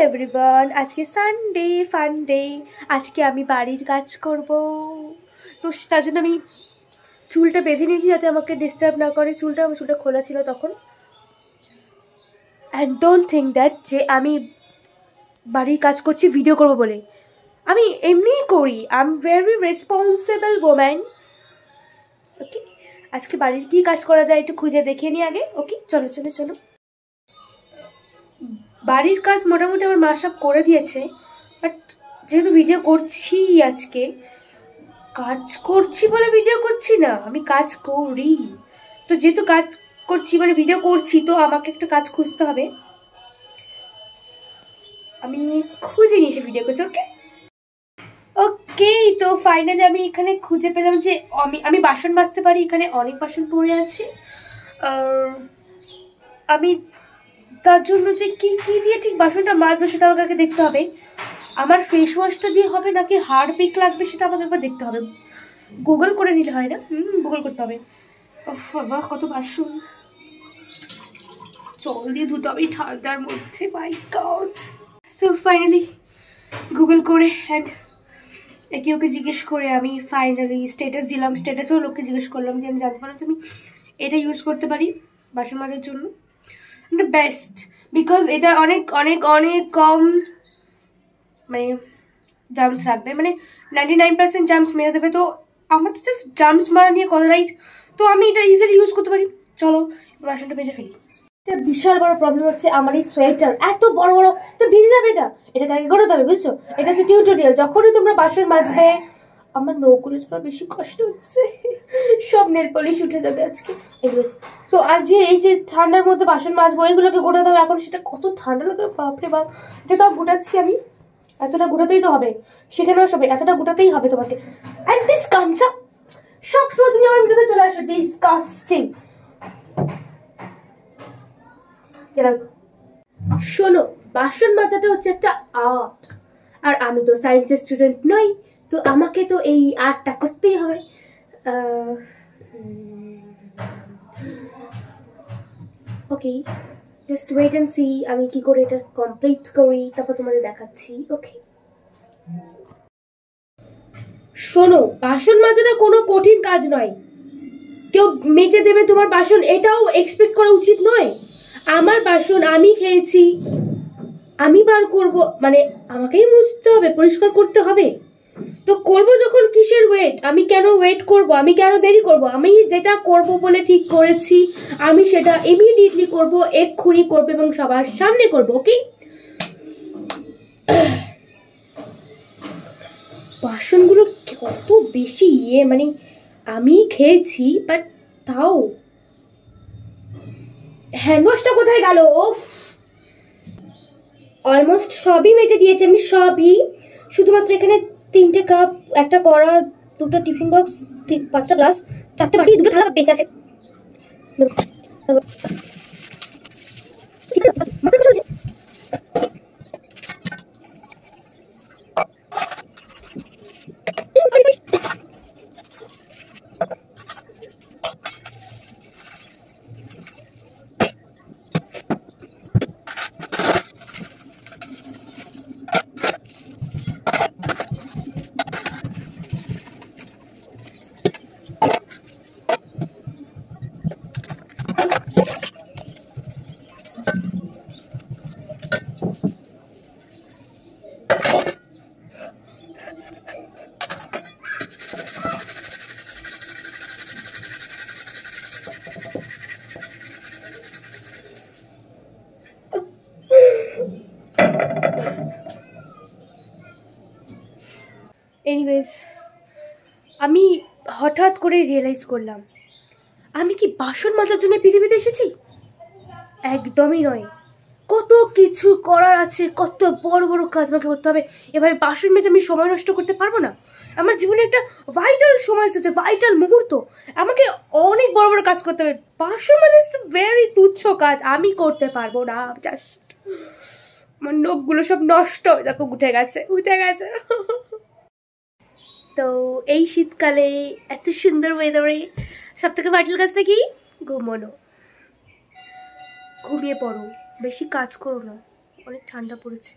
Everyone, আজকে Sunday fun day. আজকে আমি বাড়ির কাজ করব, তো তার জন্য আমি চুলটা বেঁধে নিয়েছি যাতে আমাকে ডিস্টার্ব না করে। আমার চুলটা খোলা ছিল তখন। অ্যান্ড ডোন্ট থিঙ্ক দ্যাট যে আমি বাড়ির কাজ করছি ভিডিও করব বলে। আমি এমনিই করি। I am very responsible woman. Okay, আজকে বাড়ির কী কাজ করা যায় একটু খুঁজে দেখে নিই আগে। ওকে, চলো চলো চলো। বাড়ির কাজ মোটামুটি আমার মা সব করে দিয়েছে, বাট যেহেতু ভিডিও করছি আজকে, কাজ করছি বলে ভিডিও করছি না, আমি কাজ করি। তো যেহেতু কাজ করছি মানে ভিডিও করছি, তো আমাকে একটা কাজ খুঁজতে হবে। আমি খুঁজে নিয়েছি ভিডিও করছি। ওকে ওকে, তো ফাইনালি আমি এখানে খুঁজে পেলাম যে আমি বাসন মাজতে পারি। এখানে অনেক বাসন পড়ে আছে। আমি তার জন্য যে কি কি দিয়ে ঠিক বাসনটা মাজবো সেটা আমাকে আগে দেখতে হবে। আমার ফেস ওয়াশটা দিয়ে হবে নাকি হারপিক লাগবে সেটা আমাকে একবার দেখতে হবে। গুগল করে নিলে হয় না? গুগল করতে হবে। বাবা কত বাসন, জল দিয়ে ধুতে হবে ঠান্ডার মধ্যে। মাই গড। সো ফাইনালি গুগল করে অ্যান্ড একে ওকে জিজ্ঞেস করে আমি ফাইনালি স্ট্যাটাস দিলাম। স্ট্যাটাসও লোককে জিজ্ঞেস করলাম যে আমি জানতে পারলাম যে আমি এটা ইউজ করতে পারি বাসন মাজার জন্য। দ্য বেস্ট, বিকজ এটা অনেক অনেক অনেক কম মানে জাম্পস রাখবে, মানে 99% জাম্পস মেরে দেবে। তো আমার তো জাস্ট জাম্পস মারা নিয়ে কথা, রাইট? তো আমি এটা ইজিলি ইউজ করতে পারি। চলো বাসনটা ভেজে ফেলি। এটা বিশাল বড় প্রবলেম হচ্ছে আমার এই সোয়েটার এত বড় বড়, তো ভিজে যাবে এটা। এটাকে আগে করতে হবে, বুঝছো? এটা হচ্ছে টিউটোরিয়াল। যখনই তোমরা বাসন মাজবে, আমার নৌগুলো তোমার বেশি কষ্ট হচ্ছে, সব নেল পলিশ উঠে যাবে আজকে। তো আর যে এই যে ঠান্ডার মধ্যে বাসন মাজবো, এগুলোকে গোটাতে হবে। এখন সেটা কত ঠান্ডা লাগবে, বাপরে বাপ। এটা তো গোটাচ্ছি আমি, এতটা গোটাতেই তো হবে। সেখানেও সবাই এতটা গোটাতেই হবে তোমাকে। অ্যান্ড দিস কামস আপ, সবসময় তুমি আমার ভিডিওতে চলে আসো, ডিসকাস্টিং। শোনো, বাসন মাজাটা হচ্ছে একটা আর্ট, আর আমি তো সায়েন্সের স্টুডেন্ট নই, তো আমাকে তো এই আর্টটা করতেই হবে। ওকে, জাস্ট ওয়েট অ্যান্ড সি আমি কি করে এটা কমপ্লিট করি, তারপর তোমাদের দেখাচ্ছি। ওকে, শোনো, বাসন মাজাটা কোনো কঠিন কাজ নয়। কেউ মেজে দেবে তোমার বাসন এটাও এক্সপেক্ট করা উচিত নয়। আমার বাসন আমি খেয়েছি, আমি বার করব, মানে আমাকেই মুছতে হবে, পরিষ্কার করতে হবে। তো করব যখন কিসের ওয়েট? আমি কেন ওয়েট করব? আমি কেন দেরি করব? আমি যেটা করব বলে ঠিক করেছি আমি সেটা ইমিডিয়েটলি করব, এক্ষুনি করব এবং সবার সামনে করব। ওকে, বাসনগুলো কত বেশি মানে আমি খেয়েছি, বাট তাও হ্যান্ড ওয়াশটা কোথায় গেল? ওফ, অলমোস্ট সবই মেজে দিয়েছি আমি, সবই। শুধুমাত্র এখানে 3টে কাপ, একটা কড়া, 2টো টিফিন বক্স, 5টা গ্লাস, 4টে বাটি, 2টো থালা বেঁচে আছে। এনিওয়েজ, আমি হঠাৎ করে রিয়েলাইজ করলাম আমি কি বাসন মাজার জন্য পৃথিবীতে এসেছি? একদমই নয়। কত কিছু করার আছে, কত বড় বড় কাজ আমাকে করতে হবে। এবার বাসন মেজে আমি সময় নষ্ট করতে পারবো না। আমার জীবনে একটা ভাইটাল সময় হচ্ছে, ভাইটাল মুহূর্ত। আমাকে অনেক বড় বড় কাজ করতে হবে। বাসন মাজা ইজ ভেরি তুচ্ছ কাজ, আমি করতে পারবো না। জাস্ট আমার নখগুলো সব নষ্ট হয়ে দেখো, উঠে গেছে। তো এই শীতকালে এত সুন্দর ওয়েদারে সব থেকে ভাইটাল কাজটা কি? ঘুমানো। ঘুমিয়ে পড়ো, বেশি কাজ করো না, অনেক ঠান্ডা পড়েছে।